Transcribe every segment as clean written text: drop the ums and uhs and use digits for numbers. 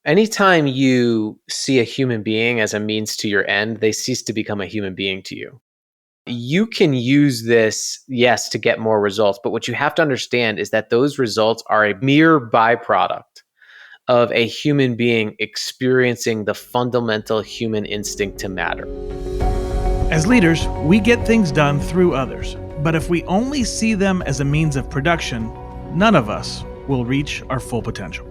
Anytime you see a human being as a means to your end, they cease to become a human being to you. You can use this, yes, to get more results, but what you have to understand is that those results are a mere byproduct of a human being experiencing the fundamental human instinct to matter. As leaders, we get things done through others, but if we only see them as a means of production, none of us will reach our full potential.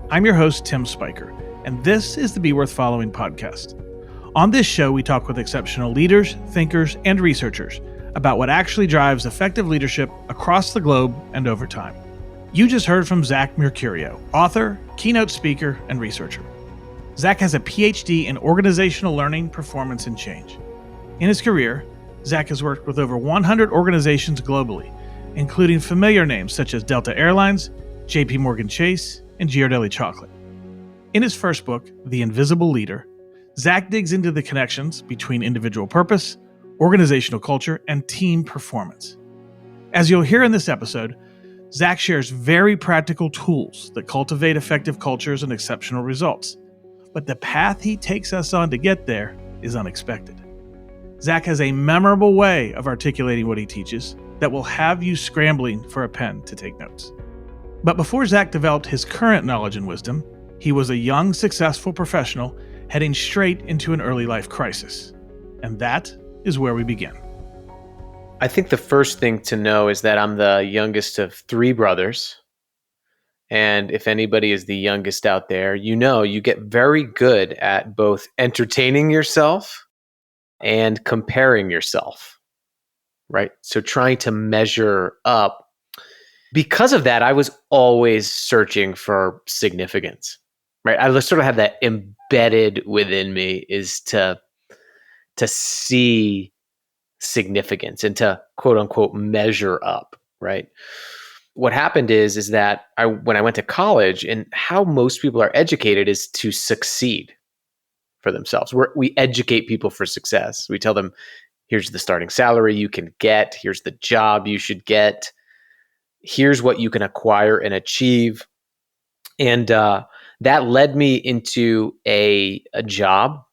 I'm your host, Tim Spiker, and this is the Be Worth Following podcast. On this show, we talk with exceptional leaders, thinkers, and researchers about what actually drives effective leadership across the globe and over time. You just heard from Zach Mercurio, author, keynote speaker, and researcher. Zach has a PhD in organizational learning, performance, and change. In his career, Zach has worked with over 100 organizations globally, including familiar names such as Delta Airlines, JP Morgan Chase, and Ghirardelli Chocolate. In his first book, The Invisible Leader, Zach digs into the connections between individual purpose, organizational culture, and team performance. As you'll hear in this episode, Zach shares very practical tools that cultivate effective cultures and exceptional results. But the path he takes us on to get there is unexpected. Zach has a memorable way of articulating what he teaches that will have you scrambling for a pen to take notes. But before Zach developed his current knowledge and wisdom, he was a young, successful professional heading straight into an early life crisis. And that is where we begin. I think the first thing to know is that I'm the youngest of three brothers. And if anybody is the youngest out there, you get very good at both entertaining yourself and comparing yourself, right? So trying to measure up. Because of that, I was always searching for significance, right? I sort of have that embedded within me is to see significance and to quote unquote measure up, right? What happened is that when I went to college, and how most people are educated is to succeed for themselves. We educate people for success. We tell them, here's the starting salary you can get. Here's the job you should get. Here's what you can acquire and achieve. And that led me into a job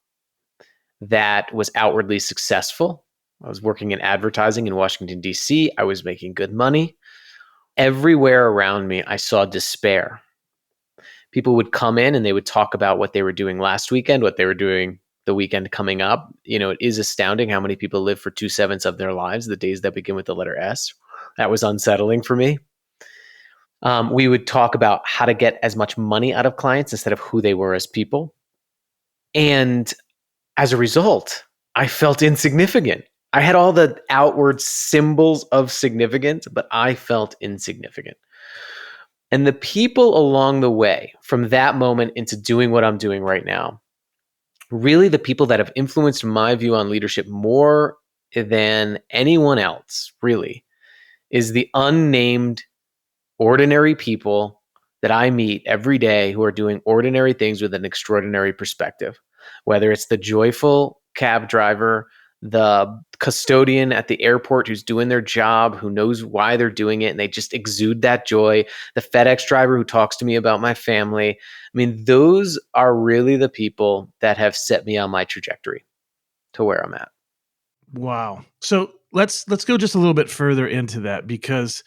that was outwardly successful. I was working in advertising in Washington, D.C. I was making good money. Everywhere around me, I saw despair. People would come in and they would talk about what they were doing last weekend, what they were doing the weekend coming up. It is astounding how many people live for 2/7 of their lives, the days that begin with the letter S. That was unsettling for me. We would talk about how to get as much money out of clients instead of who they were as people. And as a result, I felt insignificant. I had all the outward symbols of significance, but I felt insignificant. And the people along the way, from that moment into doing what I'm doing right now, really the people that have influenced my view on leadership more than anyone else, really, is the unnamed ordinary people that I meet every day who are doing ordinary things with an extraordinary perspective. Whether it's the joyful cab driver, the custodian at the airport who's doing their job, who knows why they're doing it, and they just exude that joy. The FedEx driver who talks to me about my family. I mean, those are really the people that have set me on my trajectory to where I'm at. Wow. So let's go just a little bit further into that, because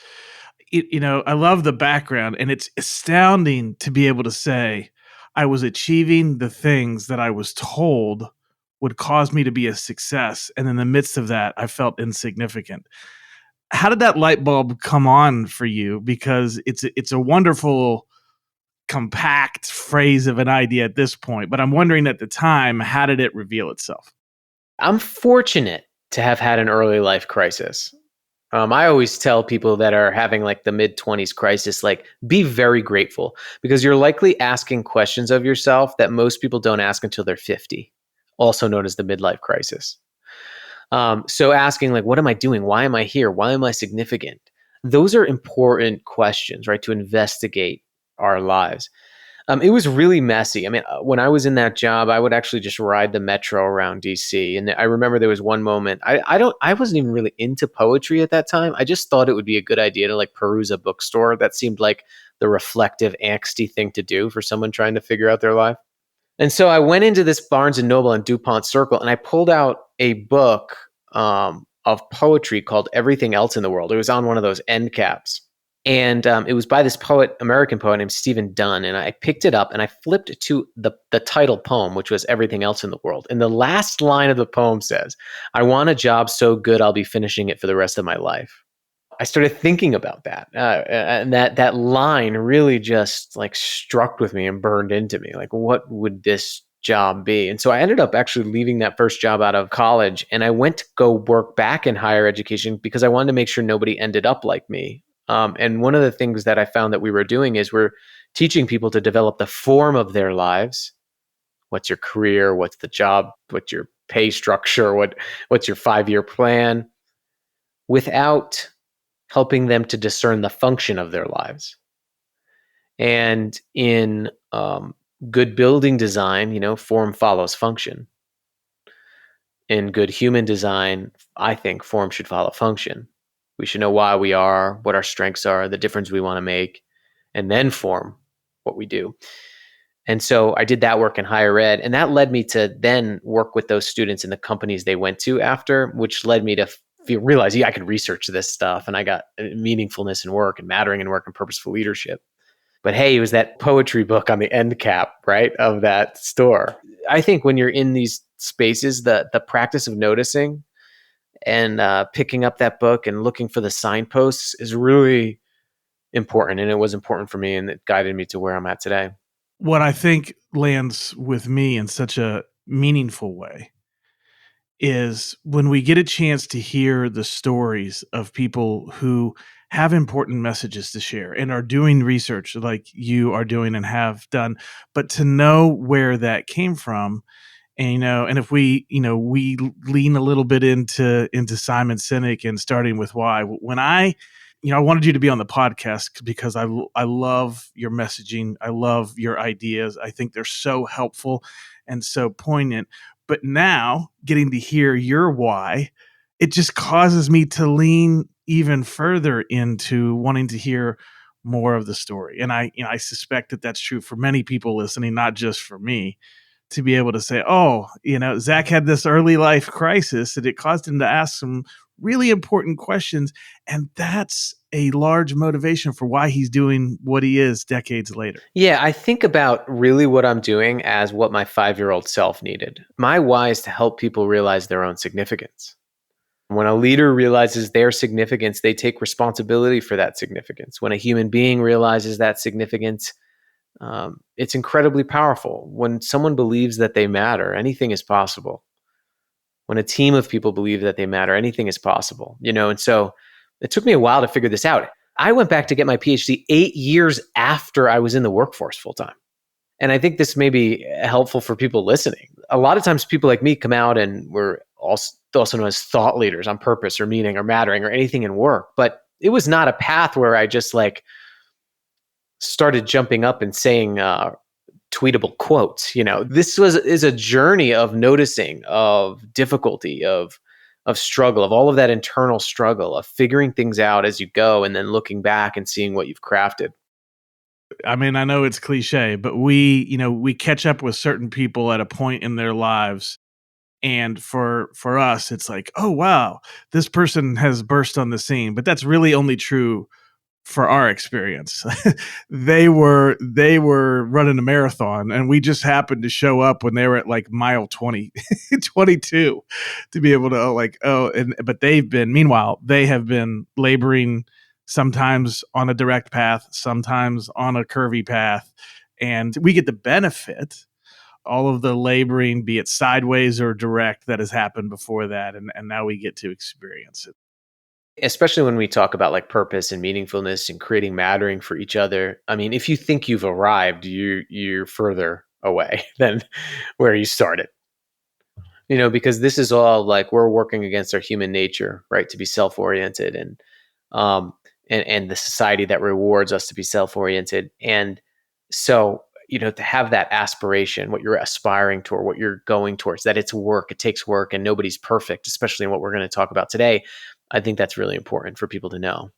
I love the background, and it's astounding to be able to say I was achieving the things that I was told would cause me to be a success. And in the midst of that, I felt insignificant. How did that light bulb come on for you? Because it's a wonderful, compact phrase of an idea at this point. But I'm wondering at the time, how did it reveal itself? I'm fortunate to have had an early life crisis. I always tell people that are having like the mid-20s crisis, be very grateful, because you're likely asking questions of yourself that most people don't ask until they're 50. Also known as the midlife crisis. So asking what am I doing? Why am I here? Why am I significant? Those are important questions, right? To investigate our lives. It was really messy. I mean, when I was in that job, I would actually just ride the metro around DC. And I remember there was one moment, I wasn't even really into poetry at that time. I just thought it would be a good idea to peruse a bookstore. That seemed like the reflective, angsty thing to do for someone trying to figure out their life. And so I went into this Barnes and Noble and DuPont Circle, and I pulled out a book of poetry called Everything Else in the World. It was on one of those end caps. And it was by this poet, American poet named Stephen Dunn. And I picked it up and I flipped to the title poem, which was Everything Else in the World. And the last line of the poem says, "I want a job so good I'll be finishing it for the rest of my life." I started thinking about that, and that line really just like struck with me and burned into me. Like, what would this job be? And so I ended up actually leaving that first job out of college, and I went to go work back in higher education because I wanted to make sure nobody ended up like me. And one of the things that I found that we were doing is we're teaching people to develop the form of their lives. What's your career? What's the job? What's your pay structure? What's your 5-year plan? Without helping them to discern the function of their lives. And in good building design, form follows function. In good human design, I think form should follow function. We should know why we are, what our strengths are, the difference we want to make, and then form what we do. And so I did that work in higher ed, and that led me to then work with those students in the companies they went to after, which led me to realize, I could research this stuff, and I got meaningfulness in work and mattering in work and purposeful leadership. But hey, it was that poetry book on the end cap, right, of that store. I think when you're in these spaces, the practice of noticing and picking up that book and looking for the signposts is really important. And it was important for me, and it guided me to where I'm at today. What I think lands with me in such a meaningful way is when we get a chance to hear the stories of people who have important messages to share and are doing research like you are doing and have done, but to know where that came from. And and if we lean a little bit into Simon Sinek and starting with why. When I wanted you to be on the podcast because I love your messaging, I love your ideas. I think they're so helpful and so poignant. But now getting to hear your why, it just causes me to lean even further into wanting to hear more of the story. And I suspect that that's true for many people listening, not just for me, to be able to say, oh, Zach had this early life crisis and it caused him to ask some really important questions. And that's a large motivation for why he's doing what he is decades later. Yeah, I think about really what I'm doing as what my 5-year-old self needed. My why is to help people realize their own significance. When a leader realizes their significance, they take responsibility for that significance. When a human being realizes that significance, it's incredibly powerful. When someone believes that they matter, anything is possible. When a team of people believe that they matter, anything is possible. And so it took me a while to figure this out. I went back to get my PhD 8 years after I was in the workforce full time. And I think this may be helpful for people listening. A lot of times people like me come out and we're also known as thought leaders on purpose or meaning or mattering or anything in work. But it was not a path where I just started jumping up and saying tweetable quotes. This is a journey of noticing, of difficulty, of struggle, of all of that internal struggle, of figuring things out as you go, and then looking back and seeing what you've crafted. I mean, I know it's cliche, but we catch up with certain people at a point in their lives. And for us, it's like, oh, wow, this person has burst on the scene. But that's really only true for our experience. They were running a marathon and we just happened to show up when they were at like mile 20, 22 to be able to but meanwhile, they have been laboring sometimes on a direct path, sometimes on a curvy path. And we get the benefit all of the laboring, be it sideways or direct, that has happened before that. And now we get to experience it. Especially when we talk about purpose and meaningfulness and creating mattering for each other. I mean, if you think you've arrived, you're further away than where you started. Because this is all we're working against our human nature, right? To be self-oriented and the society that rewards us to be self-oriented. And so, to have that aspiration, what you're aspiring toward, what you're going towards, that it's work, it takes work, and nobody's perfect, especially in what we're going to talk about today. I think that's really important for people to know.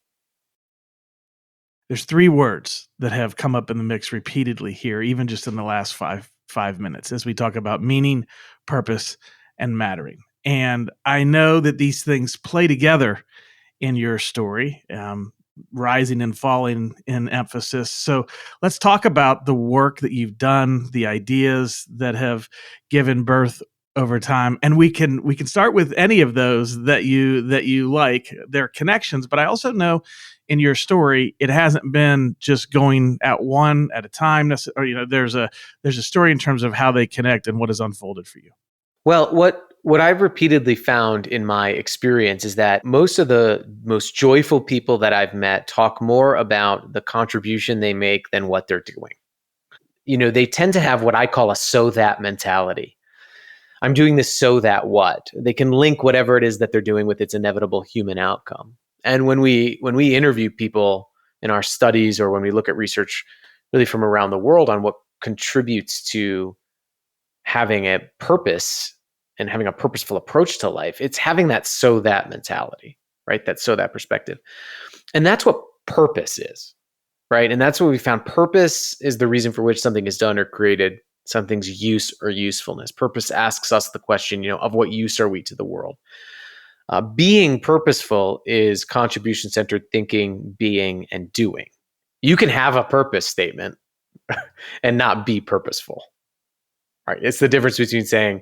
There's three words that have come up in the mix repeatedly here, even just in the last five minutes, as we talk about meaning, purpose, and mattering. And I know that these things play together in your story, rising and falling in emphasis. So let's talk about the work that you've done, the ideas that have given birth over time, and we can start with any of those that you like. Their connections, but I also know in your story it hasn't been just going at one at a time. Or there's a story in terms of how they connect and what has unfolded for you. Well, what I've repeatedly found in my experience is that most of the most joyful people that I've met talk more about the contribution they make than what they're doing. They tend to have what I call a so that mentality. I'm doing this so that what? They can link whatever it is that they're doing with its inevitable human outcome. And when we interview people in our studies, or when we look at research really from around the world on what contributes to having a purpose and having a purposeful approach to life, it's having that so that mentality, right? That so that perspective. And that's what purpose is, right? And that's what we found. Purpose is the reason for which something is done or created, something's use or usefulness. Purpose asks us the question, of what use are we to the world? Being purposeful is contribution-centered thinking, being, and doing. You can have a purpose statement and not be purposeful. Right? It's the difference between saying,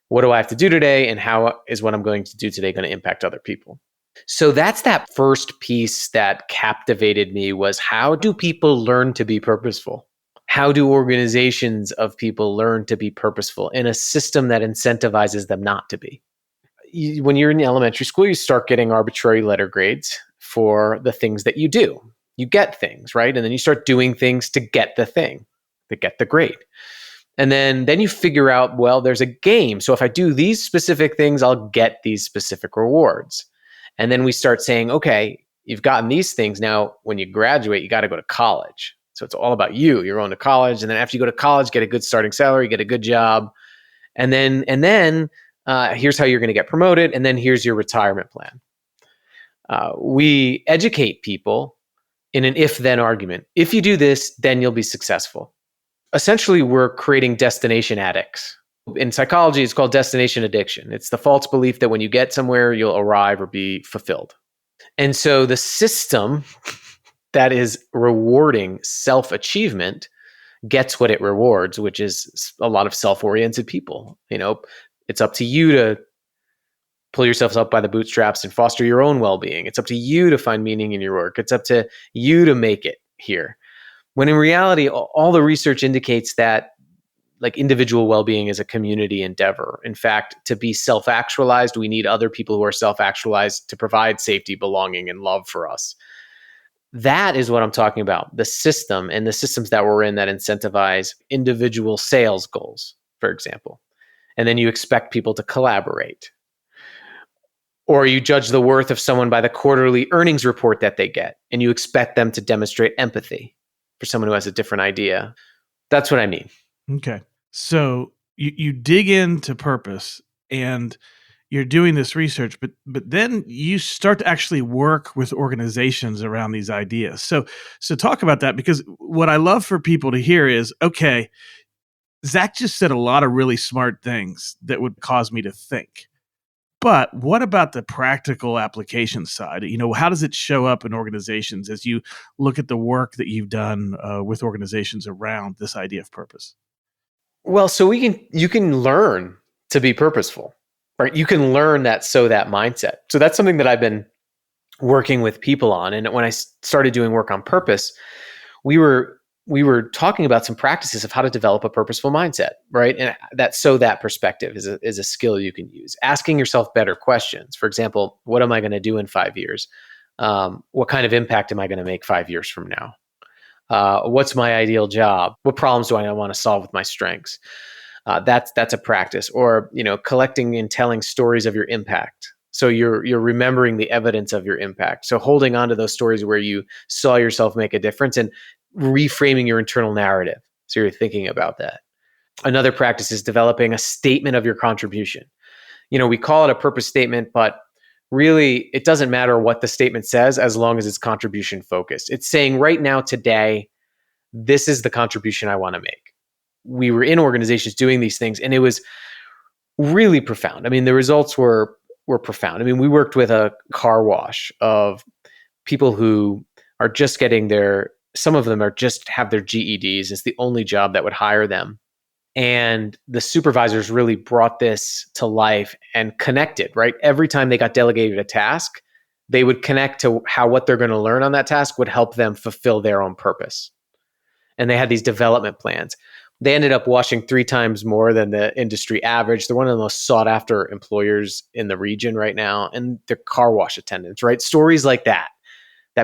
what do I have to do today, and how is what I'm going to do today going to impact other people? So that's that first piece that captivated me, was how do people learn to be purposeful? How do organizations of people learn to be purposeful in a system that incentivizes them not to be? When you're in elementary school, you start getting arbitrary letter grades for the things that you do. You get things, right? And then you start doing things to get the thing, to get the grade. And then you figure out, well, there's a game. So if I do these specific things, I'll get these specific rewards. And then we start saying, okay, you've gotten these things. Now, when you graduate, you got to go to college. So it's all about you. You're going to college. And then after you go to college, get a good starting salary, get a good job. And then here's how you're going to get promoted. And then here's your retirement plan. We educate people in an if-then argument. If you do this, then you'll be successful. Essentially, we're creating destination addicts. In psychology, it's called destination addiction. It's the false belief that when you get somewhere, you'll arrive or be fulfilled. And so the system that is rewarding self-achievement gets what it rewards, which is a lot of self-oriented people. It's up to you to pull yourself up by the bootstraps and foster your own well-being. It's up to you to find meaning in your work. It's up to you to make it here. When in reality, all the research indicates that individual well-being is a community endeavor. In fact, to be self-actualized, we need other people who are self-actualized to provide safety, belonging, and love for us. That is what I'm talking about. The system and the systems that we're in that incentivize individual sales goals, for example. And then you expect people to collaborate. Or you judge the worth of someone by the quarterly earnings report that they get, and you expect them to demonstrate empathy for someone who has a different idea. That's what I mean. Okay. So you dig into purpose and you're doing this research, but then you start to actually work with organizations around these ideas. So talk about that, because what I love for people to hear is, okay, Zach just said a lot of really smart things that would cause me to think. But what about the practical application side? How does it show up in organizations as you look at the work that you've done with organizations around this idea of purpose? Well, so you can learn to be purposeful, right? You can learn that mindset. So that's something that I've been working with people on. And when I started doing work on purpose, we were talking about some practices of how to develop a purposeful mindset, right? And that perspective is a skill you can use. Asking yourself better questions. For example, what am I going to do in 5 years? What kind of impact am I going to make 5 years from now? What's my ideal job? What problems do I want to solve with my strengths? That's a practice. Or, collecting and telling stories of your impact. So you're remembering the evidence of your impact. So holding on to those stories where you saw yourself make a difference and reframing your internal narrative. So you're thinking about that. Another practice is developing a statement of your contribution. We call it a purpose statement, but really, it doesn't matter what the statement says as long as it's contribution focused. It's saying right now, today, this is the contribution I want to make. We were in organizations doing these things, and it was really profound. I mean, the results were profound. I mean, we worked with a car wash of people who are just getting some of them are just have their GEDs. It's the only job that would hire them. And the supervisors really brought this to life and connected, right? Every time they got delegated a task, they would connect to how what they're going to learn on that task would help them fulfill their own purpose. And they had these development plans. They ended up washing 3 times more than the industry average. They're one of the most sought after employers in the region right now. And they're car wash attendants, right? Stories like that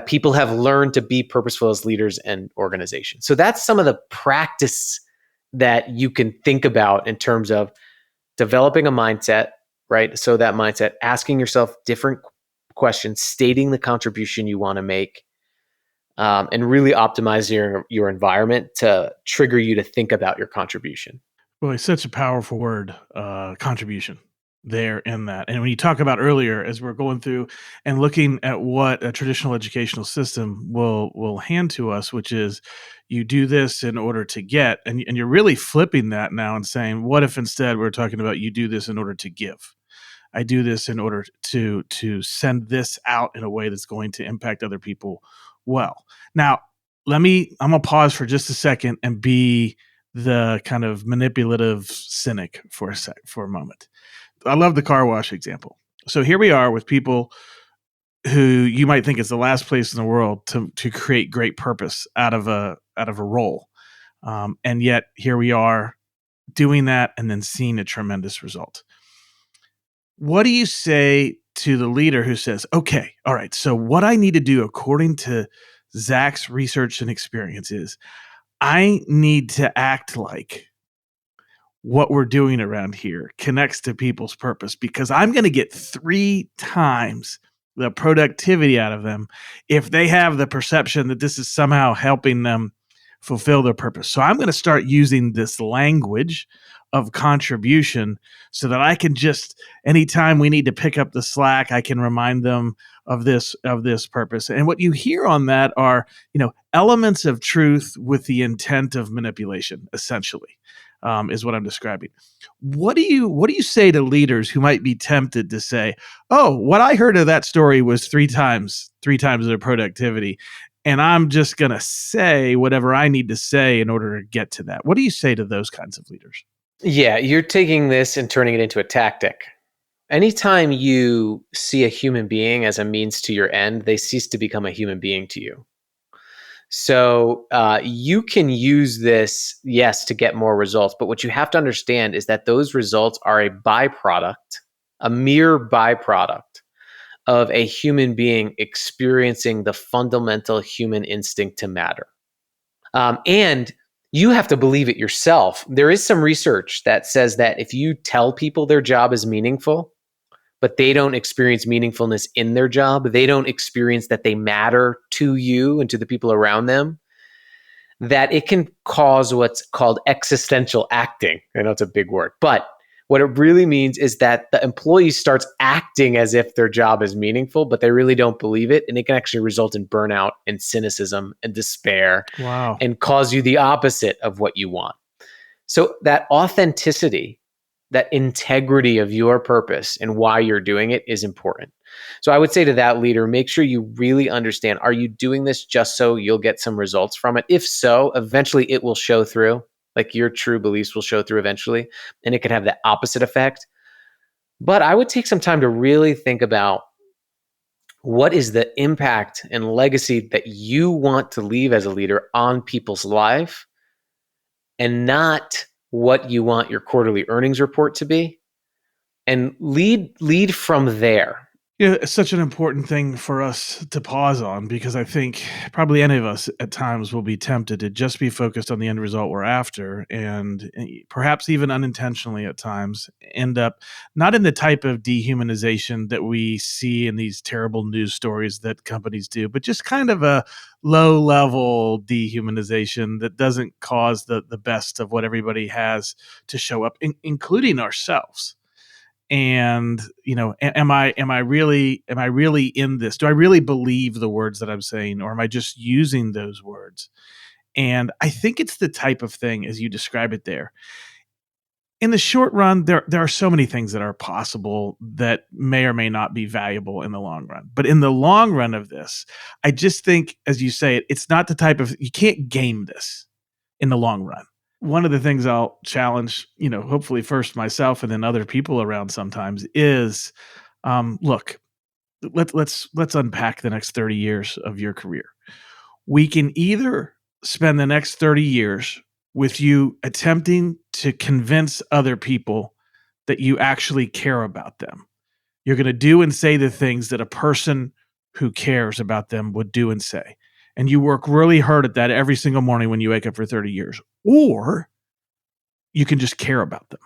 people have learned to be purposeful as leaders and organizations. So that's some of the practice that you can think about in terms of developing a mindset, right? So that mindset, asking yourself different questions, stating the contribution you want to make, and really optimize your environment to trigger you to think about your contribution. Boy, such a powerful word, contribution there in that. And when you talk about earlier, as we're going through and looking at what a traditional educational system will hand to us, which is you do this in order to get, and you're really flipping that now and saying, what if instead we're talking about you do this in order to give? I do this in order to send this out in a way that's going to impact other people well. Now, I'm gonna pause for just a second and be the kind of manipulative cynic for a moment. I love the car wash example. So here we are with people who you might think is the last place in the world to create great purpose out of a role, and yet here we are doing that and then seeing a tremendous result. What do you say to the leader who says, "Okay, all right, so what I need to do according to Zach's research and experience is I need to act like what we're doing around here connects to people's purpose because I'm going to get 3 times the productivity out of them if they have the perception that this is somehow helping them fulfill their purpose. So I'm going to start using this language of contribution so that I can just, anytime we need to pick up the slack, I can remind them of this purpose." And what you hear on that are, elements of truth with the intent of manipulation, essentially. Is what I'm describing. What do you say to leaders who might be tempted to say, "Oh, what I heard of that story was 3 times their productivity, and I'm just going to say whatever I need to say in order to get to that"? What do you say to those kinds of leaders? Yeah, you're taking this and turning it into a tactic. Anytime you see a human being as a means to your end, they cease to become a human being to you. So you can use this, yes, to get more results. But what you have to understand is that those results are a byproduct, a mere byproduct of a human being experiencing the fundamental human instinct to matter. And you have to believe it yourself. There is some research that says that if you tell people their job is meaningful, but they don't experience meaningfulness in their job, they don't experience that they matter to you and to the people around them, that it can cause what's called existential acting. I know it's a big word, but what it really means is that the employee starts acting as if their job is meaningful, but they really don't believe it. And it can actually result in burnout and cynicism and despair. Wow. And cause you the opposite of what you want. So that authenticity, that integrity of your purpose and why you're doing it is important. So I would say to that leader, make sure you really understand, are you doing this just so you'll get some results from it? If so, eventually it will show through, like your true beliefs will show through eventually, and it could have the opposite effect. But I would take some time to really think about what is the impact and legacy that you want to leave as a leader on people's life, and not what you want your quarterly earnings report to be, and lead from there. Yeah, it's such an important thing for us to pause on because I think probably any of us at times will be tempted to just be focused on the end result we're after and perhaps even unintentionally at times end up not in the type of dehumanization that we see in these terrible news stories that companies do, but just kind of a low level dehumanization that doesn't cause the best of what everybody has to show up, including ourselves. And, am I really in this? Do I really believe the words that I'm saying, or am I just using those words? And I think it's the type of thing, as you describe it there. In the short run, there are so many things that are possible that may or may not be valuable in the long run. But in the long run of this, I just think, as you say, it's not the type of, you can't game this in the long run. One of the things I'll challenge, hopefully first myself and then other people around sometimes is, look, let's unpack the next 30 years of your career. We can either spend the next 30 years with you attempting to convince other people that you actually care about them. You're going to do and say the things that a person who cares about them would do and say. And you work really hard at that every single morning when you wake up for 30 years. Or you can just care about them.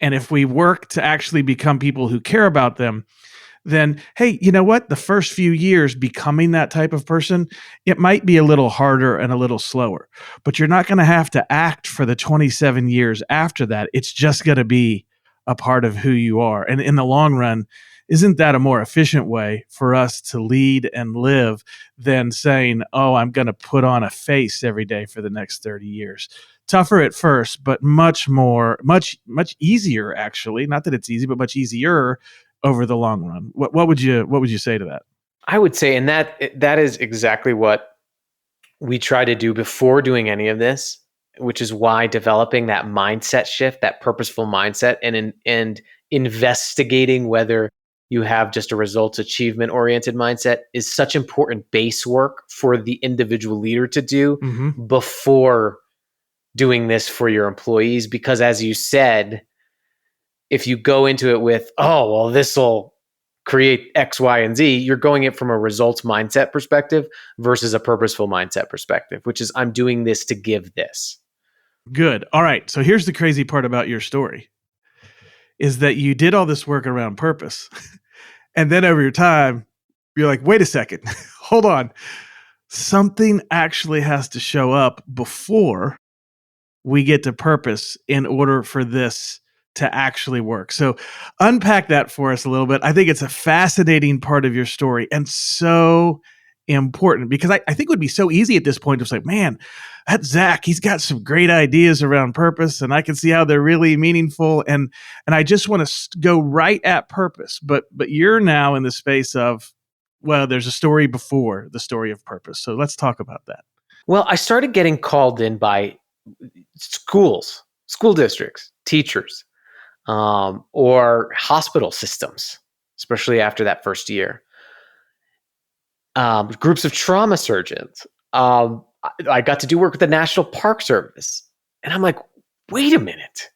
And if we work to actually become people who care about them, then, hey, you know what? The first few years becoming that type of person, it might be a little harder and a little slower, but you're not going to have to act for the 27 years after that. It's just going to be a part of who you are. And in the long run, isn't that a more efficient way for us to lead and live than saying, oh, I'm going to put on a face every day for the next 30 years? Tougher at first, but much easier, actually. Not that it's easy, but much easier over the long run. What would you say to that? I would say, and that is exactly what we try to do before doing any of this, which is why developing that mindset shift, that purposeful mindset, and investigating whether you have just a results achievement oriented mindset is such important base work for the individual leader to do before doing this for your employees. Because as you said, if you go into it with, oh, well, this will create X, Y, and Z, you're going it from a results mindset perspective versus a purposeful mindset perspective, which is, I'm doing this to give this. Good. All right. So here's the crazy part about your story is that you did all this work around purpose. And then over your time, you're like, wait a second, hold on. Something actually has to show up before we get to purpose in order for this to actually work. So unpack that for us a little bit. I think it's a fascinating part of your story and so important because I think it would be so easy at this point to say, man, that Zach, he's got some great ideas around purpose and I can see how they're really meaningful. And I just want to go right at purpose. But you're now in the space of, well, there's a story before the story of purpose. So let's talk about that. Well, I started getting called in by schools, school districts, teachers, or hospital systems, especially after that first year. Groups of trauma surgeons. I got to do work with the National Park Service. And I'm like, wait a minute.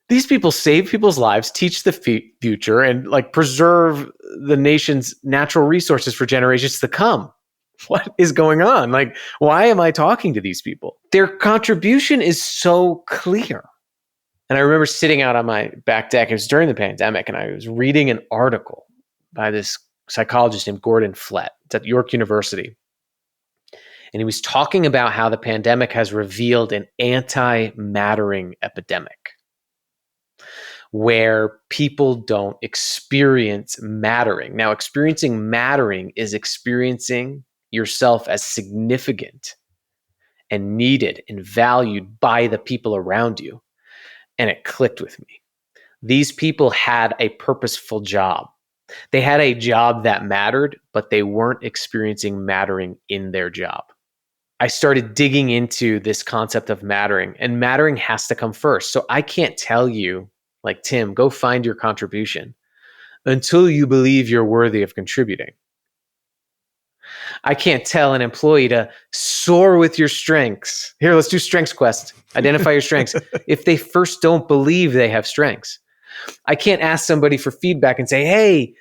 These people save people's lives, teach the future, and like preserve the nation's natural resources for generations to come. What is going on? Like, why am I talking to these people? Their contribution is so clear. And I remember sitting out on my back deck. It was during the pandemic, and I was reading an article by this psychologist named Gordon Flett. It's at York University. And he was talking about how the pandemic has revealed an anti-mattering epidemic where people don't experience mattering. Now, experiencing mattering is experiencing yourself as significant and needed and valued by the people around you. And it clicked with me. These people had a purposeful job. They had a job that mattered, but they weren't experiencing mattering in their job. I started digging into this concept of mattering, and mattering has to come first. So I can't tell you, like, Tim, go find your contribution until you believe you're worthy of contributing. I can't tell an employee to soar with your strengths. Here, let's do strengths quest. Identify your strengths. If they first don't believe they have strengths. I can't ask somebody for feedback and say, hey,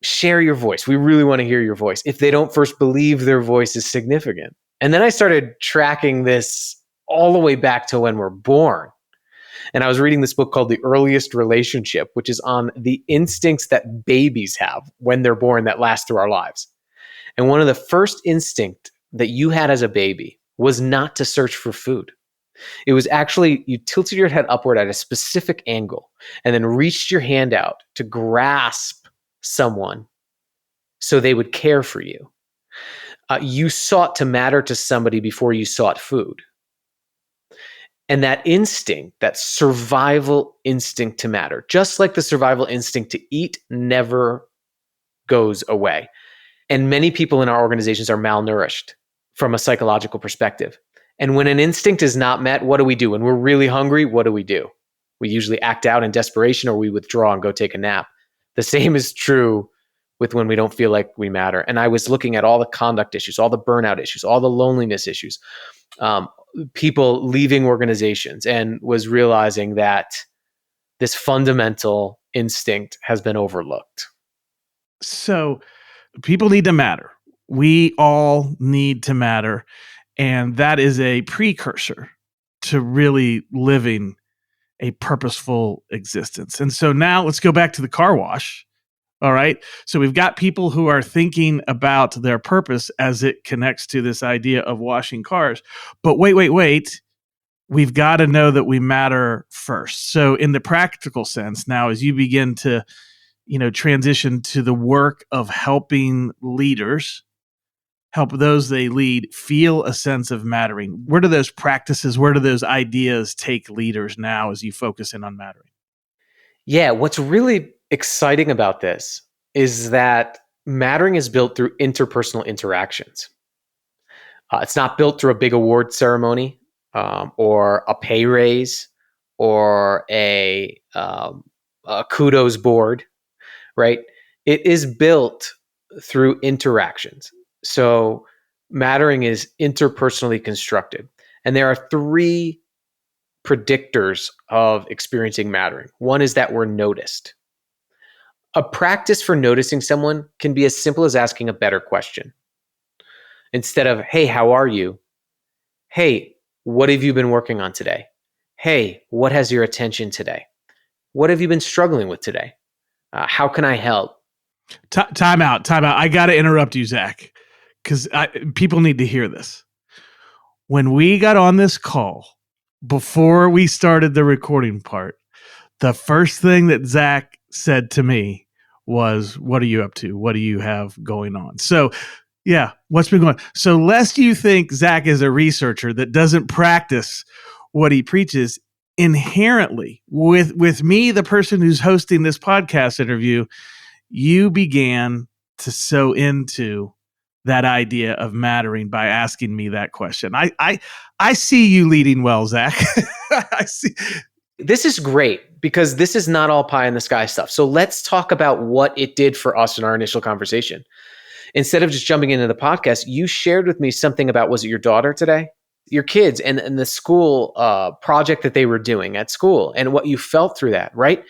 share your voice. We really want to hear your voice. If they don't first believe their voice is significant. And then I started tracking this all the way back to when we're born. And I was reading this book called The Earliest Relationship, which is on the instincts that babies have when they're born that last through our lives. And one of the first instinct that you had as a baby was not to search for food. It was actually you tilted your head upward at a specific angle and then reached your hand out to grasp someone so they would care for you. You sought to matter to somebody before you sought food. And that instinct, that survival instinct to matter, just like the survival instinct to eat, never goes away. And many people in our organizations are malnourished from a psychological perspective. And when an instinct is not met, what do we do? When we're really hungry, what do? We usually act out in desperation or we withdraw and go take a nap. The same is true with when we don't feel like we matter. And I was looking at all the conduct issues, all the burnout issues, all the loneliness issues, people leaving organizations, and was realizing that this fundamental instinct has been overlooked. So people need to matter. We all need to matter. And that is a precursor to really living a purposeful existence. And so now let's go back to the car wash. All right. So we've got people who are thinking about their purpose as it connects to this idea of washing cars. But wait. We've got to know that we matter first. So in the practical sense, now as you begin to, transition to the work of helping leaders, help those they lead feel a sense of mattering, where do those practices, where do those ideas take leaders now as you focus in on mattering? Yeah, what's really exciting about this is that mattering is built through interpersonal interactions. It's not built through a big award ceremony or a pay raise or a kudos board, right? It is built through interactions. So mattering is interpersonally constructed. And there are three predictors of experiencing mattering. One is that we're noticed. A practice for noticing someone can be as simple as asking a better question. Instead of, hey, how are you? Hey, what have you been working on today? Hey, what has your attention today? What have you been struggling with today? How can I help? Time out. I got to interrupt you, Zach, because people need to hear this. When we got on this call, before we started the recording part, the first thing that Zach said to me was, what are you up to? What do you have going on? So, yeah, what's been going on? So, lest you think Zach is a researcher that doesn't practice what he preaches, inherently, with me, the person who's hosting this podcast interview, you began to sow into that idea of mattering by asking me that question. I see you leading well, Zach. I see. This is great because this is not all pie in the sky stuff. So let's talk about what it did for us in our initial conversation. Instead of just jumping into the podcast, you shared with me something about, was it your daughter today? Your kids and the school project that they were doing at school and what you felt through that, right?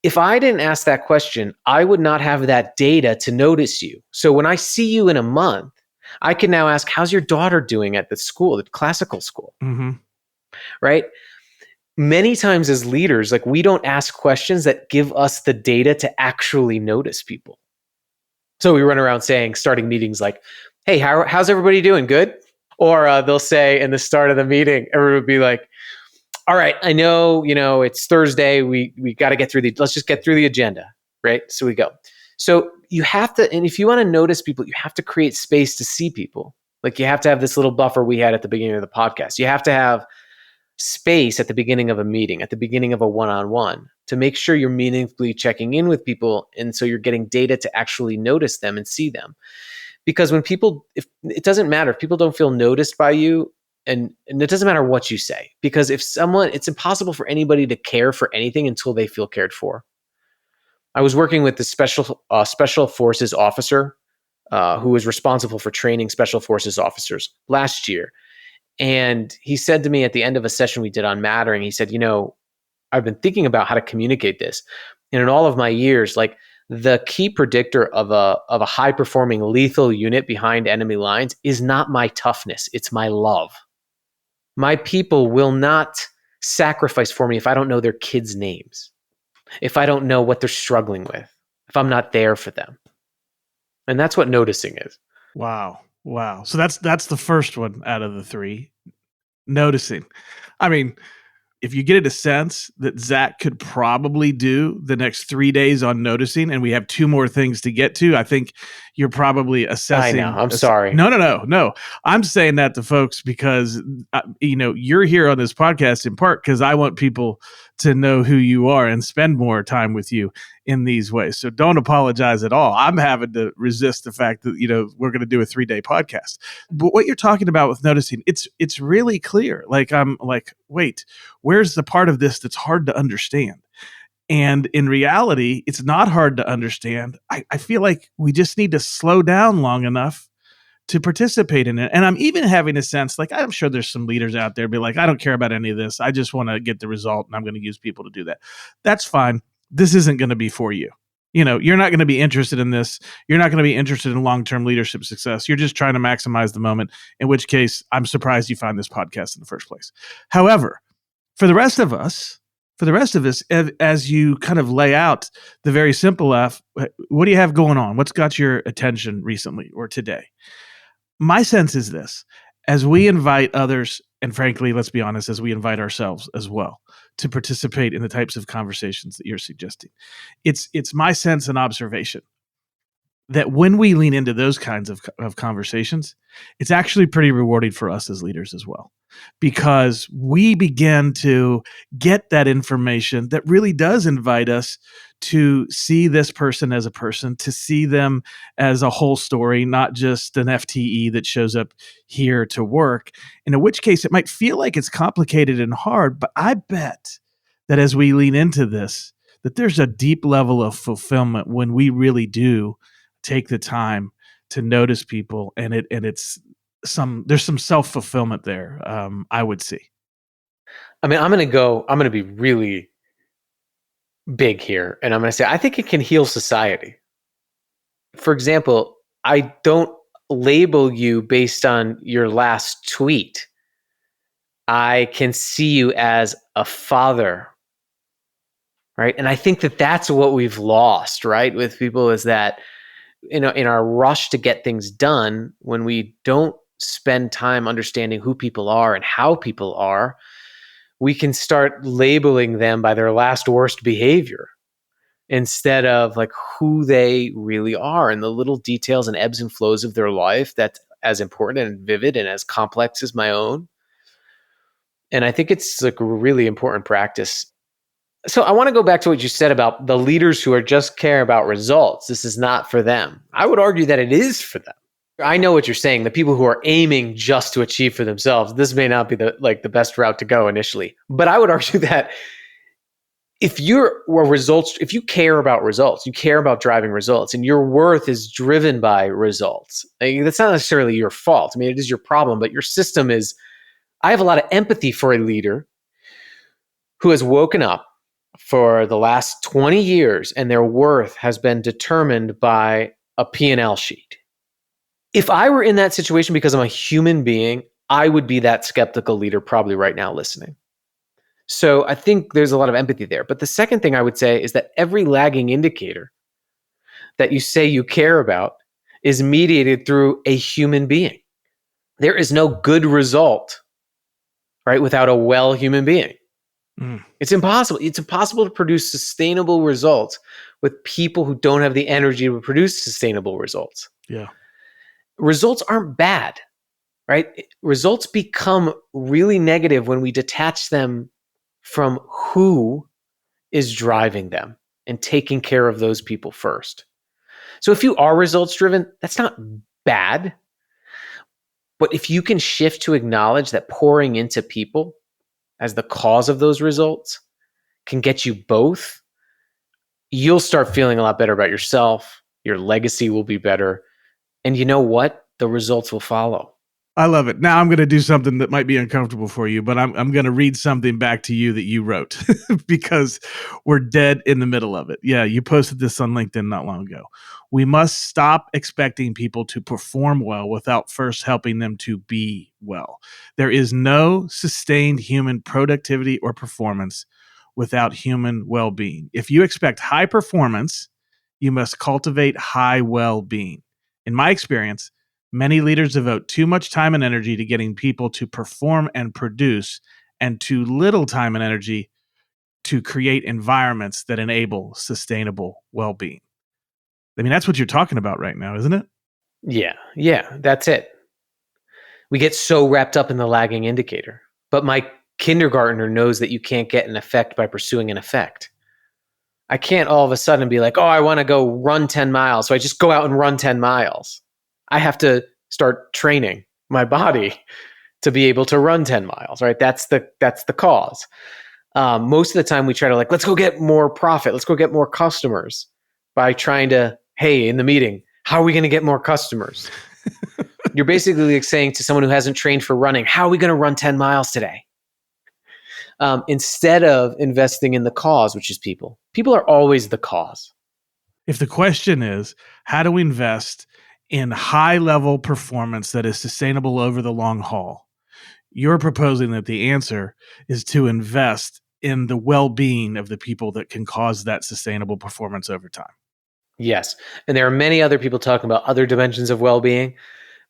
If I didn't ask that question, I would not have that data to notice you. So when I see you in a month, I can now ask, how's your daughter doing at the school, the classical school? Mm-hmm. Right? Many times as leaders, like we don't ask questions that give us the data to actually notice people. So we run around starting meetings like, hey, how's everybody doing? Good? Or they'll say in the start of the meeting, everyone would be like, all right, I know, it's Thursday. We got to get through let's just get through the agenda, right? So we go. So you have to, and if you want to notice people, you have to create space to see people. Like you have to have this little buffer we had at the beginning of the podcast. You have to have space at the beginning of a meeting, at the beginning of a one-on-one to make sure you're meaningfully checking in with people. And so you're getting data to actually notice them and see them. Because when if it doesn't matter, if people don't feel noticed by you, and it doesn't matter what you say, because it's impossible for anybody to care for anything until they feel cared for. I was working with the special forces officer who was responsible for training special forces officers last year. And he said to me at the end of a session we did on mattering, he said, I've been thinking about how to communicate this. And in all of my years, like the key predictor of a high performing lethal unit behind enemy lines is not my toughness, it's my love. My people will not sacrifice for me if I don't know their kids' names, if I don't know what they're struggling with, if I'm not there for them. And that's what noticing is. Wow. So that's the first one out of the three. Noticing. I mean, if you get a sense that Zach could probably do the next 3 days on noticing, and we have 2 more things to get to, I think you're probably I know. assessing. I'm sorry. No. I'm saying that to folks because you're here on this podcast in part because I want people to know who you are and spend more time with you in these ways. So don't apologize at all. I'm having to resist the fact that we're going to do a 3-day podcast. But what you're talking about with noticing, it's really clear. Like I'm like, wait, where's the part of this that's hard to understand? And in reality, it's not hard to understand. I feel like we just need to slow down long enough to participate in it. And I'm even having a sense, like, I'm sure there's some leaders out there be like, I don't care about any of this. I just want to get the result and I'm going to use people to do that. That's fine. This isn't going to be for you. You're not going to be interested in this. You're not going to be interested in long-term leadership success. You're just trying to maximize the moment, in which case I'm surprised you find this podcast in the first place. However, for the rest of us, as you kind of lay out the very simple F, what do you have going on? What's got your attention recently or today? My sense is this: as we invite others, and frankly, let's be honest, as we invite ourselves as well to participate in the types of conversations that you're suggesting, it's my sense and observation that when we lean into those kinds of conversations, it's actually pretty rewarding for us as leaders as well, because we begin to get that information that really does invite us to see this person as a person, to see them as a whole story, not just an FTE that shows up here to work. And in which case it might feel like it's complicated and hard, but I bet that as we lean into this, that there's a deep level of fulfillment when we really do take the time to notice people, and there's some self-fulfillment there. I would see. I mean, I'm going to be really big here, and I'm going to say I think it can heal society. For example, I don't label you based on your last tweet. I can see you as a father, right? And I think that that's what we've lost, right, with people, is that in our rush to get things done, when we don't spend time understanding who people are and how people are, we can start labeling them by their last worst behavior instead of like who they really are and the little details and ebbs and flows of their life that's as important and vivid and as complex as my own. And I think it's like a really important practice. So I want to go back to what you said about the leaders who are just care about results. This is not for them. I would argue that it is for them. I know what you're saying. The people who are aiming just to achieve for themselves, this may not be the best route to go initially. But I would argue that if if you care about results, you care about driving results, and your worth is driven by results, that's not necessarily your fault. I mean, it is your problem, but your system is. I have a lot of empathy for a leader who has woken up for the last 20 years and their worth has been determined by a P&L sheet. If I were in that situation because I'm a human being, I would be that skeptical leader probably right now listening. So I think there's a lot of empathy there. But the second thing I would say is that every lagging indicator that you say you care about is mediated through a human being. There is no good result, right, without a well human being. It's impossible. It's impossible to produce sustainable results with people who don't have the energy to produce sustainable results. Yeah. Results aren't bad, right? Results become really negative when we detach them from who is driving them and taking care of those people first. So if you are results driven, that's not bad. But if you can shift to acknowledge that pouring into people as the cause of those results can get you both, you'll start feeling a lot better about yourself. Your legacy will be better. And you know what? The results will follow. I love it. Now I'm going to do something that might be uncomfortable for you, but I'm going to read something back to you that you wrote because we're dead in the middle of it. Yeah, you posted this on LinkedIn not long ago. We must stop expecting people to perform well without first helping them to be well. There is no sustained human productivity or performance without human well-being. If you expect high performance, you must cultivate high well-being. In my experience, Many leaders devote too much time and energy to getting people to perform and produce, and too little time and energy to create environments that enable sustainable well-being. I mean, that's what you're talking about right now, isn't it? Yeah, that's it. We get so wrapped up in the lagging indicator. But my kindergartner knows that you can't get an effect by pursuing an effect. I can't all of a sudden be like, oh, I want to go run 10 miles. So I just go out and run 10 miles. I have to start training my body to be able to run 10 miles, right? That's the cause. Most of the time we try to like, let's go get more profit. Let's go get more customers by trying to, hey, in the meeting, how are we going to get more customers? You're basically like saying to someone who hasn't trained for running, how are we going to run 10 miles today? Instead of investing in the cause, which is people. People are always the cause. If the question is, how do we invest in high level performance that is sustainable over the long haul? You're proposing that the answer is to invest in the well-being of the people that can cause that sustainable performance over time. Yes. And there are many other people talking about other dimensions of well-being,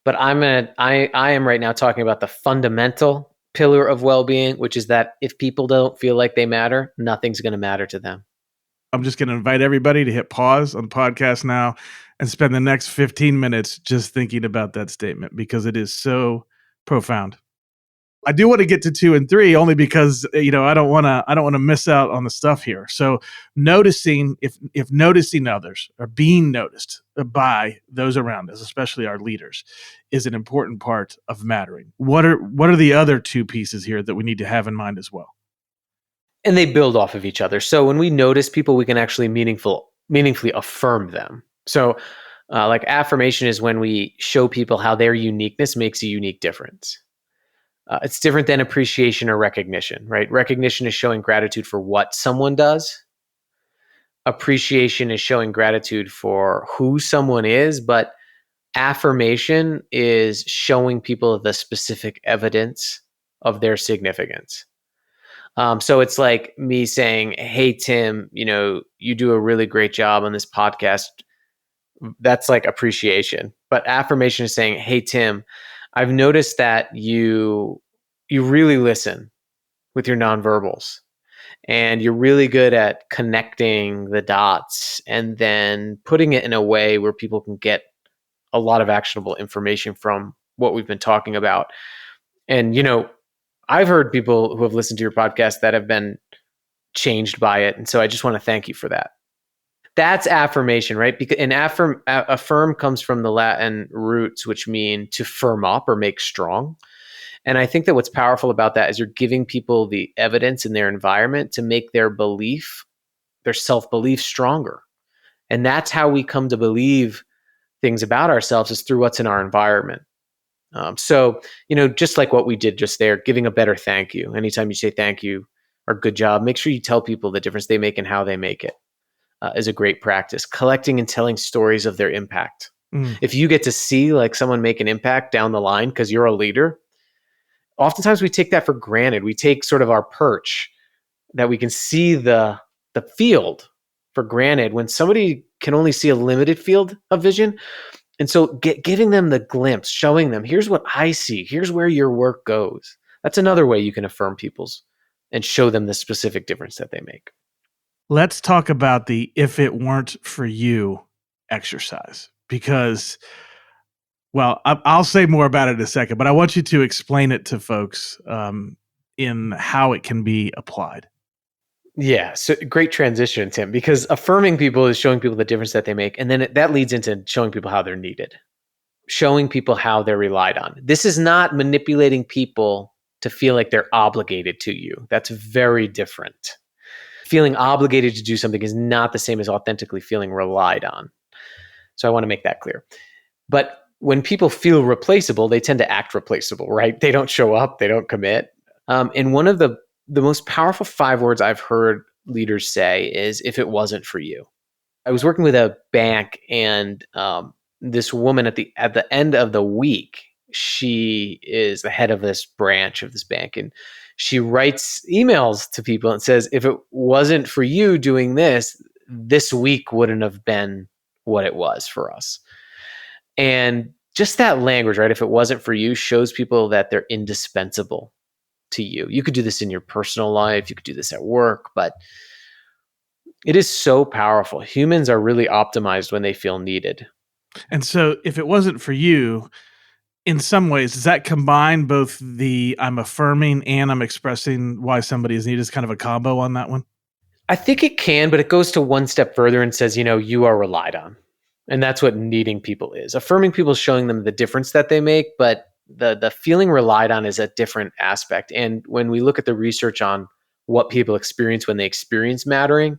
but I am right now talking about the fundamental pillar of well-being, which is that if people don't feel like they matter, nothing's going to matter to them. I'm just going to invite everybody to hit pause on the podcast now and spend the next 15 minutes just thinking about that statement because it is so profound. I do want to get to 2 and 3 only because I don't want to miss out on the stuff here. So noticing if noticing others or being noticed by those around us, especially our leaders, is an important part of mattering. What are the other 2 pieces here that we need to have in mind as well? And they build off of each other. So when we notice people, we can actually meaningfully affirm them. So like affirmation is when we show people how their uniqueness makes a unique difference. It's different than appreciation or recognition, right? Recognition is showing gratitude for what someone does. Appreciation is showing gratitude for who someone is, but affirmation is showing people the specific evidence of their significance. So it's like me saying, hey, Tim, you do a really great job on this podcast. That's like appreciation. But affirmation is saying, hey, Tim, I've noticed that you really listen with your nonverbals and you're really good at connecting the dots and then putting it in a way where people can get a lot of actionable information from what we've been talking about. And, I've heard people who have listened to your podcast that have been changed by it. And so I just want to thank you for that. That's affirmation, right? Because affirm comes from the Latin roots, which mean to firm up or make strong. And I think that what's powerful about that is you're giving people the evidence in their environment to make their self-belief stronger. And that's how we come to believe things about ourselves is through what's in our environment. So, just like what we did just there, giving a better thank you. Anytime you say thank you or good job, make sure you tell people the difference they make and how they make it is a great practice. Collecting and telling stories of their impact. If you get to see like someone make an impact down the line because you're a leader, oftentimes we take that for granted. We take sort of our perch that we can see the field for granted when somebody can only see a limited field of vision. And so giving them the glimpse, showing them, here's what I see, here's where your work goes. That's another way you can affirm people's and show them the specific difference that they make. Let's talk about the if it weren't for you exercise because, well, I'll say more about it in a second, but I want you to explain it to folks in how it can be applied. Yeah, so great transition, Tim, because affirming people is showing people the difference that they make. And then that leads into showing people how they're needed, showing people how they're relied on. This is not manipulating people to feel like they're obligated to you. That's very different. Feeling obligated to do something is not the same as authentically feeling relied on. So I want to make that clear. But when people feel replaceable, they tend to act replaceable, right? They don't show up, they don't commit. And one of the most powerful 5 words I've heard leaders say is, if it wasn't for you. I was working with a bank and this woman at the end of the week, she is the head of this branch of this bank. And she writes emails to people and says, if it wasn't for you doing this week wouldn't have been what it was for us. And Just that language, right? If it wasn't for you, shows people that they're indispensable to you. You could do this in your personal life, you could do this at work, but it is so powerful. Humans are really optimized when they feel needed. And so if it wasn't for you, in some ways, does that combine both the I'm affirming and I'm expressing why somebody is needed as kind of a combo on that one? I think it can, but it goes to one step further and says, you are relied on. And that's what needing people is. Affirming people is showing them the difference that they make, but the feeling relied on is a different aspect. And when we look at the research on what people experience when they experience mattering,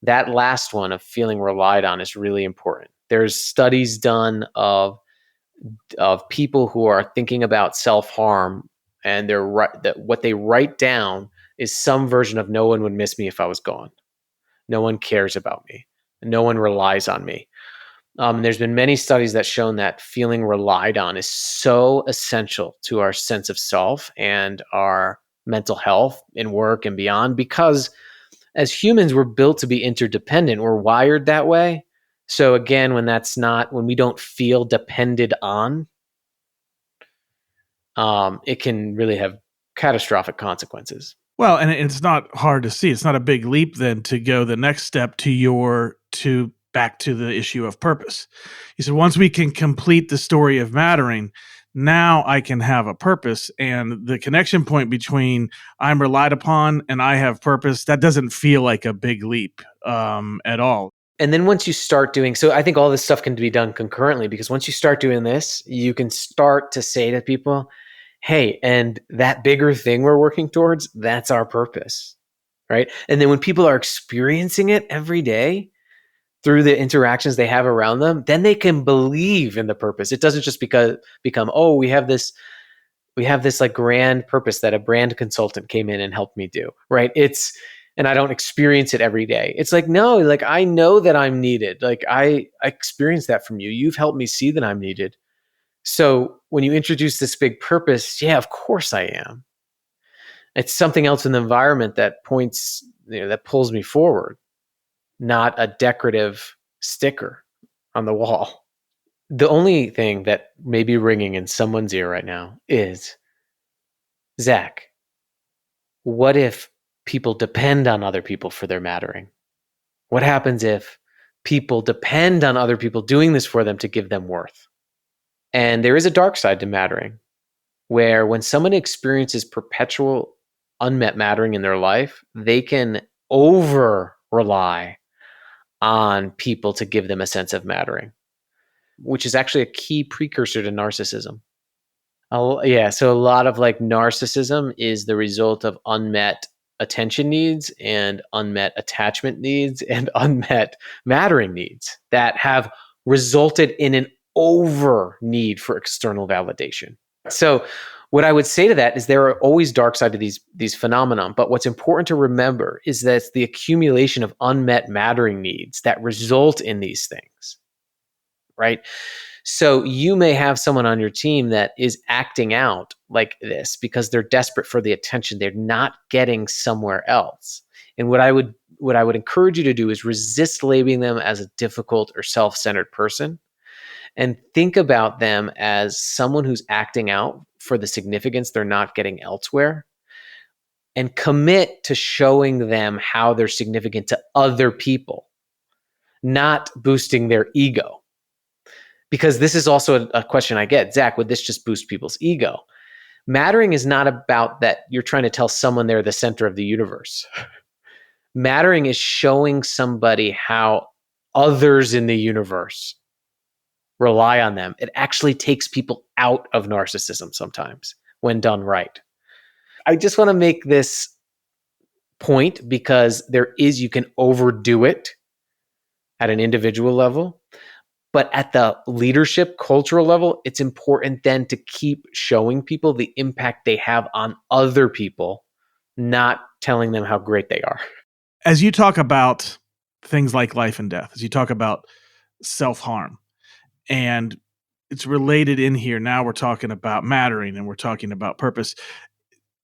that last one of feeling relied on is really important. There's studies done of people who are thinking about self-harm, and that what they write down is some version of no one would miss me if I was gone. No one cares about me. No one relies on me. There's been many studies that shown that feeling relied on is so essential to our sense of self and our mental health in work and beyond, because as humans, we're built to be interdependent. We're wired that way. So again, when we don't feel depended on, it can really have catastrophic consequences. Well, and it's not hard to see. It's not a big leap then to go the next step to back to the issue of purpose. You said once we can complete the story of mattering, now I can have a purpose, and the connection point between I'm relied upon and I have purpose, that doesn't feel like a big leap at all. And then once you start doing, so I think all this stuff can be done concurrently, because once you start doing this, you can start to say to people, hey, and that bigger thing we're working towards, that's our purpose, right? And then when people are experiencing it every day through the interactions they have around them, then they can believe in the purpose. It doesn't just become, oh, we have this like grand purpose that a brand consultant came in and helped me do, right? And I don't experience it every day. It's like, no, like I know that I'm needed. Like I experience that from you. You've helped me see that I'm needed. So when you introduce this big purpose, yeah, of course I am. It's something else in the environment that points, that pulls me forward, not a decorative sticker on the wall. The only thing that may be ringing in someone's ear right now is, Zach, what if people depend on other people for their mattering? What happens if people depend on other people doing this for them to give them worth? And there is a dark side to mattering, where when someone experiences perpetual unmet mattering in their life, they can over rely on people to give them a sense of mattering, which is actually a key precursor to narcissism. Yeah, so a lot of like narcissism is the result of unmet attention needs and unmet attachment needs and unmet mattering needs that have resulted in an over need for external validation. So what I would say to that is there are always dark side to these phenomenon, but what's important to remember is that it's the accumulation of unmet mattering needs that result in these things, right? So you may have someone on your team that is acting out like this because they're desperate for the attention they're not getting somewhere else. And what I would encourage you to do is resist labeling them as a difficult or self-centered person, and think about them as someone who's acting out for the significance they're not getting elsewhere, and commit to showing them how they're significant to other people, not boosting their ego. Because this is also a question I get, Zach, would this just boost people's ego? Mattering is not about that you're trying to tell someone they're the center of the universe. Mattering is showing somebody how others in the universe rely on them. It actually takes people out of narcissism sometimes when done right. I just want to make this point because you can overdo it at an individual level. But at the leadership cultural level, it's important then to keep showing people the impact they have on other people, not telling them how great they are. As you talk about things like life and death, as you talk about self-harm, and it's related in here, now we're talking about mattering and we're talking about purpose.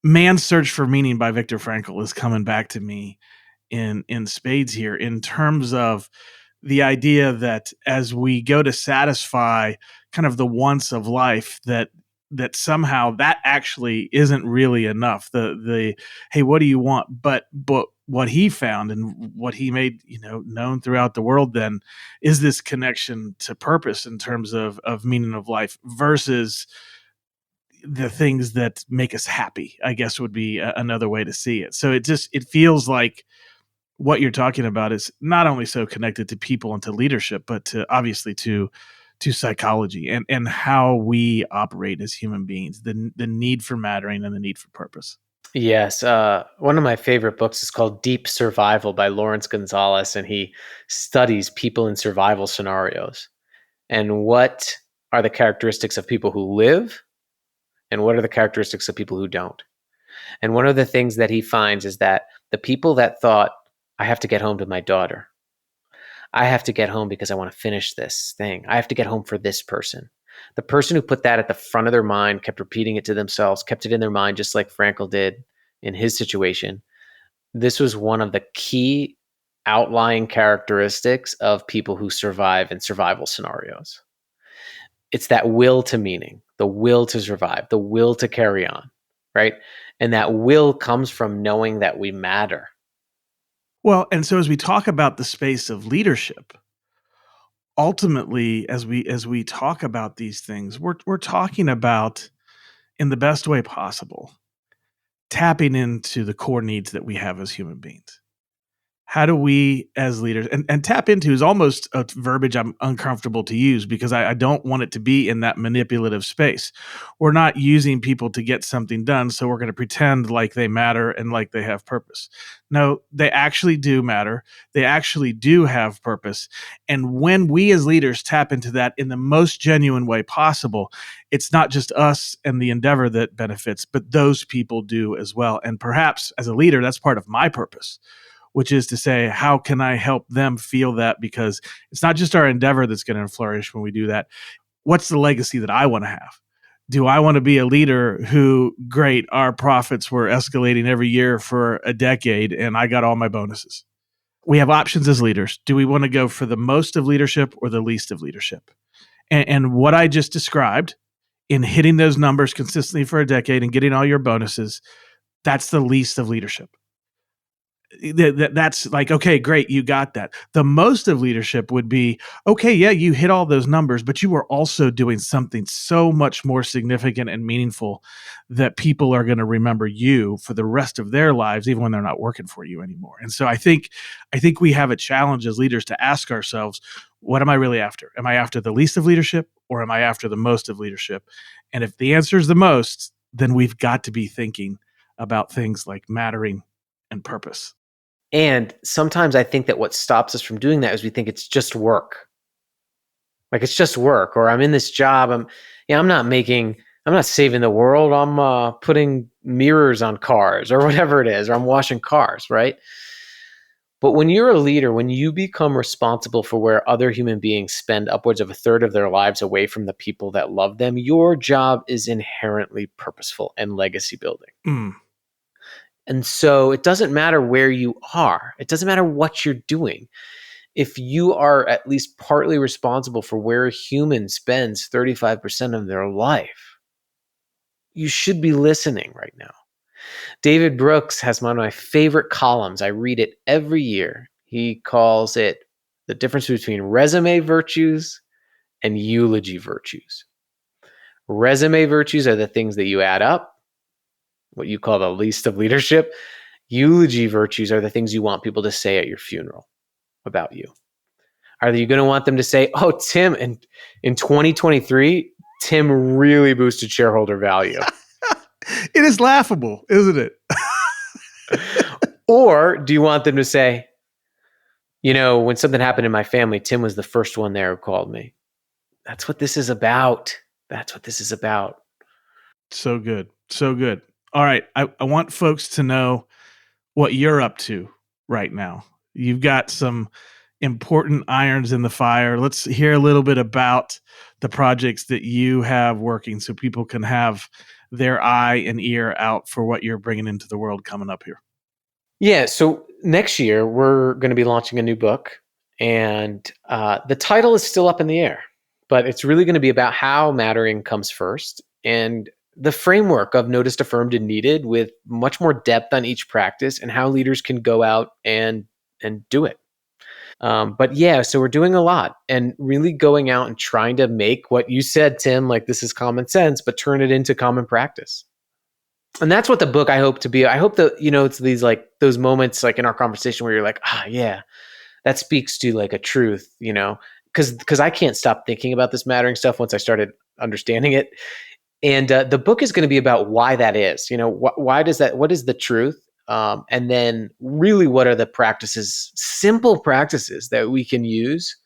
Man's Search for Meaning by Viktor Frankl is coming back to me in spades here, in terms of the idea that as we go to satisfy kind of the wants of life, that somehow that actually isn't really enough. The hey, what do you want? But what he found and what he made known throughout the world then is this connection to purpose in terms of meaning of life versus the things that make us happy, I guess would be another way to see it. So it feels like what you're talking about is not only so connected to people and to leadership, but to obviously to psychology and how we operate as human beings, the need for mattering and the need for purpose. Yes. One of my favorite books is called Deep Survival by Lawrence Gonzalez, and he studies people in survival scenarios and what are the characteristics of people who live and what are the characteristics of people who don't. And one of the things that he finds is that the people that thought, I have to get home to my daughter, I have to get home because I want to finish this thing, I have to get home for this person. The person who put that at the front of their mind, kept repeating it to themselves, kept it in their mind, just like Frankel did in his situation. This was one of the key outlying characteristics of people who survive in survival scenarios. It's that will to meaning, the will to survive, the will to carry on, right? And that will comes from knowing that we matter. Well, and so as we talk about the space of leadership, ultimately, as we talk about these things, we're talking about, in the best way possible, tapping into the core needs that we have as human beings. How do we as leaders, and tap into is almost a verbiage I'm uncomfortable to use because I don't want it to be in that manipulative space. We're not using people to get something done, so we're going to pretend like they matter and like they have purpose. No, they actually do matter. They actually do have purpose. And when we as leaders tap into that in the most genuine way possible, it's not just us and the endeavor that benefits, but those people do as well. And perhaps as a leader, that's part of my purpose, which is to say, how can I help them feel that? Because it's not just our endeavor that's going to flourish when we do that. What's the legacy that I want to have? Do I want to be a leader who, great, our profits were escalating every year for a decade and I got all my bonuses? We have options as leaders. Do we want to go for the most of leadership or the least of leadership? And what I just described in hitting those numbers consistently for a decade and getting all your bonuses, that's the least of leadership. That's like, okay, great, you got that. The most of leadership would be, okay, yeah, you hit all those numbers, but you were also doing something so much more significant and meaningful that people are going to remember you for the rest of their lives, even when they're not working for you anymore. And so I think we have a challenge as leaders to ask ourselves, what am I really after? Am I after the least of leadership or am I after the most of leadership? And if the answer is the most, then we've got to be thinking about things like mattering and purpose. And sometimes I think that what stops us from doing that is we think it's just work. Like it's just work, or I'm in this job. I'm not saving the world. I'm putting mirrors on cars or whatever it is, or I'm washing cars, right? But when you're a leader, when you become responsible for where other human beings spend upwards of a third of their lives away from the people that love them, your job is inherently purposeful and legacy building. Mm. And so it doesn't matter where you are. It doesn't matter what you're doing. If you are at least partly responsible for where a human spends 35% of their life, you should be listening right now. David Brooks has one of my favorite columns. I read it every year. He calls it the difference between resume virtues and eulogy virtues. Resume virtues are the things that you add up, what you call the least of leadership. Eulogy virtues are the things you want people to say at your funeral about you. Are you going to want them to say, oh, Tim, in 2023, Tim really boosted shareholder value? It is laughable, isn't it? Or do you want them to say, when something happened in my family, Tim was the first one there who called me? That's what this is about. That's what this is about. So good. So good. All right. I want folks to know what you're up to right now. You've got some important irons in the fire. Let's hear a little bit about the projects that you have working so people can have their eye and ear out for what you're bringing into the world coming up here. Yeah. So next year, we're going to be launching a new book, and the title is still up in the air. but it's really going to be about how mattering comes first and the framework of noticed, affirmed, and needed with much more depth on each practice and how leaders can go out and do it. But yeah, so we're doing a lot and really going out and trying to make what you said, Tim, like this is common sense, but turn it into common practice. And that's what the book I hope to be. I hope that, it's these like those moments like in our conversation where you're like, yeah, that speaks to like a truth, because I can't stop thinking about this mattering stuff once I started understanding it. And the book is going to be about why that is, why does that, what is the truth? And then really what are the practices, simple practices that we can use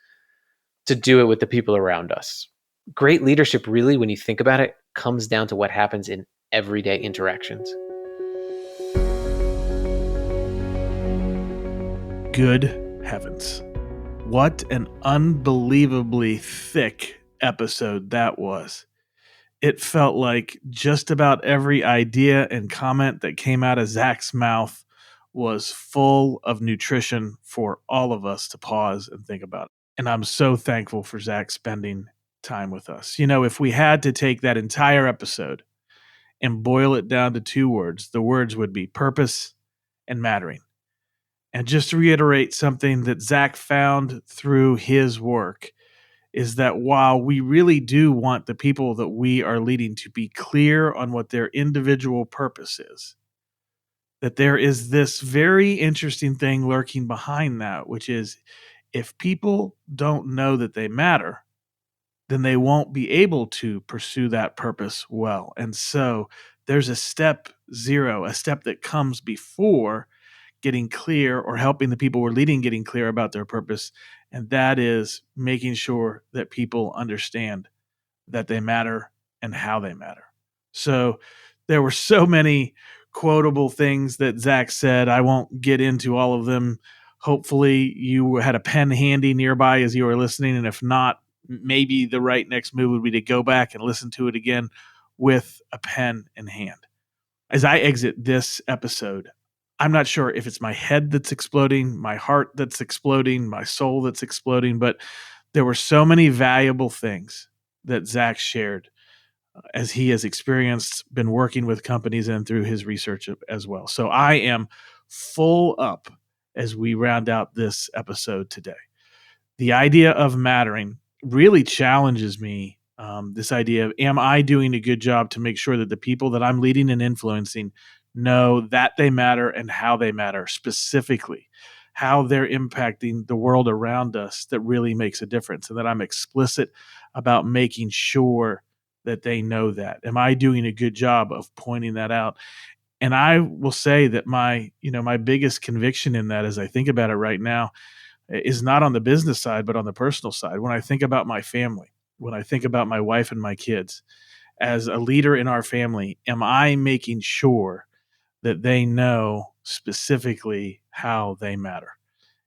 to do it with the people around us. Great leadership really, when you think about it, comes down to what happens in everyday interactions. Good heavens. What an unbelievably thick episode that was. It felt like just about every idea and comment that came out of Zach's mouth was full of nutrition for all of us to pause and think about. And I'm so thankful for Zach spending time with us. If we had to take that entire episode and boil it down to two words, the words would be purpose and mattering. And just to reiterate something that Zach found through his work is that while we really do want the people that we are leading to be clear on what their individual purpose is, that there is this very interesting thing lurking behind that, which is if people don't know that they matter, then they won't be able to pursue that purpose well. And so there's a step zero, a step that comes before getting clear or helping the people we're leading getting clear about their purpose. And that is making sure that people understand that they matter and how they matter. So there were so many quotable things that Zach said. I won't get into all of them. Hopefully you had a pen handy nearby as you were listening. And if not, maybe the right next move would be to go back and listen to it again with a pen in hand. As I exit this episode, I'm not sure if it's my head that's exploding, my heart that's exploding, my soul that's exploding, but there were so many valuable things that Zach shared as he has experienced, been working with companies and through his research as well. So I am full up as we round out this episode today. The idea of mattering really challenges me. This idea of, am I doing a good job to make sure that the people that I'm leading and influencing know that they matter and how they matter, specifically how they're impacting the world around us that really makes a difference, and that I'm explicit about making sure that they know that. Am I doing a good job of pointing that out? And I will say that my biggest conviction in that, as I think about it right now, is not on the business side, but on the personal side. When I think about my family, when I think about my wife and my kids, as a leader in our family, am I making sure that they know specifically how they matter?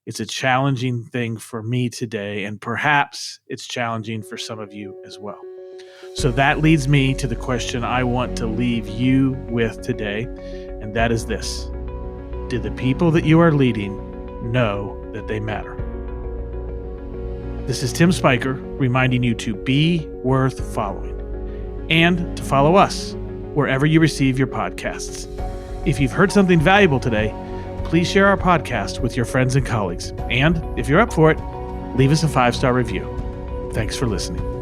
It's a challenging thing for me today, and perhaps it's challenging for some of you as well. So that leads me to the question I want to leave you with today, and that is this: do the people that you are leading know that they matter? This is Tim Spiker reminding you to be worth following and to follow us wherever you receive your podcasts. If you've heard something valuable today, please share our podcast with your friends and colleagues. And if you're up for it, leave us a 5-star review. Thanks for listening.